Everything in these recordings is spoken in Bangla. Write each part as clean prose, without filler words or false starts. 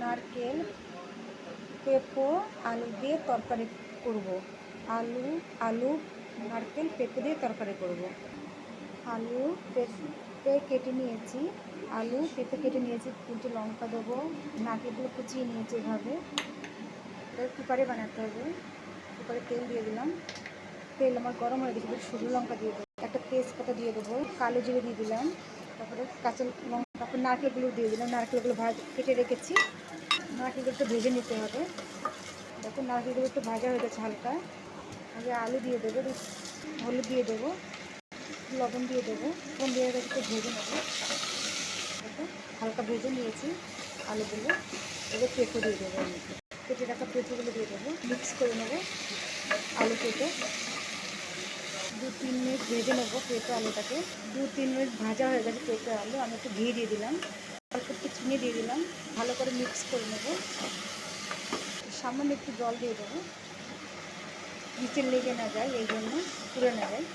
নারকেল পেঁপো আলু দিয়ে তরকারি করব। আলু আলু নারকেল পেঁপে দিয়ে তরকারি করব। আলু পেঁপে কেটে নিয়েছি, আলু পেঁপে কেটে নিয়েছি, 3টে লঙ্কা দেবো, নারকেলগুলো কুচিয়ে নিয়েছি এভাবে। এটা কুকারে বানাতে হবে। কুকারে তেল দিয়ে দিলাম, তেল আমার গরম হয়ে গেছে, শুকনো লঙ্কা দিয়ে দেবো, একটা তেজপাতা দিয়ে দেবো, কালো জিরে দিয়ে দিলাম, তারপরে কাঁচা লঙ্কা, তারপর নারকেলগুলো দিয়ে দিলাম। নারকেলগুলো কেটে রেখেছি, নারকেলগুলো একটু ভেজে নিতে হবে। দেখো নারকেলগুলো একটু ভাজা হয়ে গেছে হালকা। আগে আলু দিয়ে দেবো, হলুদ দিয়ে দেবো, লবণ দিয়ে দেবো, লবণ দিয়ে একটু ভেজে নেবো। দেখো হালকা ভেজে নিয়েছি আলুগুলো। এবার পেঁপে দিয়ে দেবো, কেটে রাখা পেঁপেগুলো দিয়ে দেবো, মিক্স করে নেবো আলু পেঁপে। 2-3 মিনিট ভেজে নেবো পেঁপে আলুটাকে। 2-3 মিনিট ভাজা হয়ে গেছে পেঁপে আলু। আমি একটু ঘি দিয়ে দিলাম, অল্প একটু চিনি দিয়ে দিলাম, ভালো করে মিক্স করে নেবো। সামান্য একটু জল দিয়ে দেবো, নিচে লেগে না যায়, এই জন্য পুড়ে না যায়।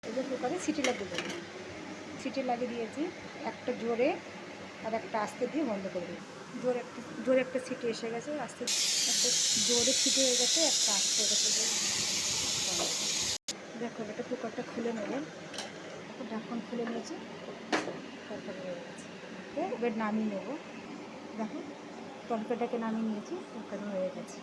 এবার কুকারে সিটি লাগিয়ে দেবো। সিটি লাগিয়ে দিয়েছি, একটা জোরে আর একটা আস্তে দিয়ে বন্ধ করে দেবো। জোরে একটা সিটি এসে গেছে, আস্তে একটা জোরে সিটি হয়ে গেছে, একটা আস্তে হয়ে গেছে। দেখো এটা কুকারটা খুলে নেবো, ঢাকন খুলে নিয়েছি, তরকারি হয়ে গেছে। এবার নামিয়ে নেবো। দেখো তরকারিটাকে নামিয়ে নিয়েছি, তরকারি হয়ে গেছে।